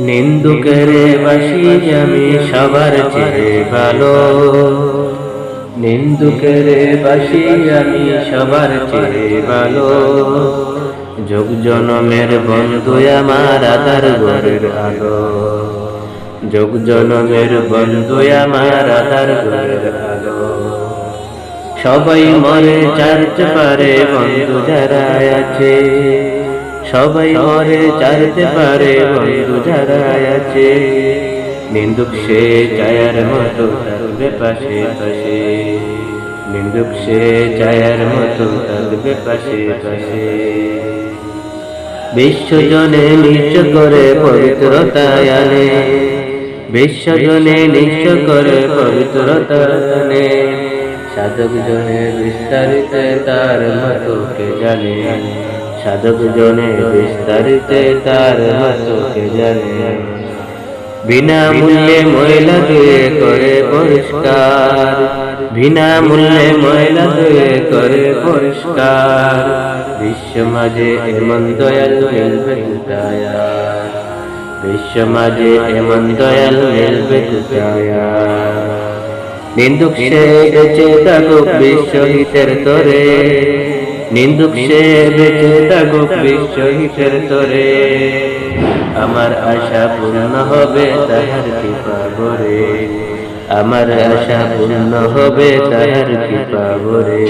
নিন্দুকের বাসি আমি সবার চেয়ে ভালো, নিন্দুকের বাসি আমি সবার চেয়ে ভালো। যোগ জনমের বন্ধু আমার আধার ঘরের আলো, যোগ জনমের বন্ধু আমার আধার ঘরের আলো। সবাই মরে চারতে পারে বন্ধু যারা আছে, সবাই মরে চারতে পারে বন্ধু যারা আছে। নিন্দুক সে ছায়ার মতো থাকবে পাশে পাশে, নিন্দুক সে ছায়ার মতো থাকবে পাশে পাশে। বিশ্বজনে নিঃস্ব করে পবিত্রতা আনে, বিশ্বজনে নিঃস্ব করে পবিত্রতা আনে। সাধক জনে বিস্তারিত তার মতো কে জানে, সাধক জনে বিস্তারিত তার মতো কে জানে। বিনা মূল্যে ময়লা ধুয়ে করে পরিষ্কার, বিনা মূল্যে ময়লা ধুয়ে করে পরিষ্কার। বিশ্ব মাঝে এমন দয়াল মিলবে কোথায়, বিশ্ব মাঝে এমন দয়াল মিলবে কোথায়। নিন্দুক সে বেঁচে থাকুক বিশ্বহিতের তরে, নিন্দুক সে বেঁচে থাকুক বিশ্বহিতের তরে। আমার আশা পূর্ণ হবে তাহার কৃপা ভরে, আমার আশা পূর্ণ হবে তাহার কৃপা ভরে।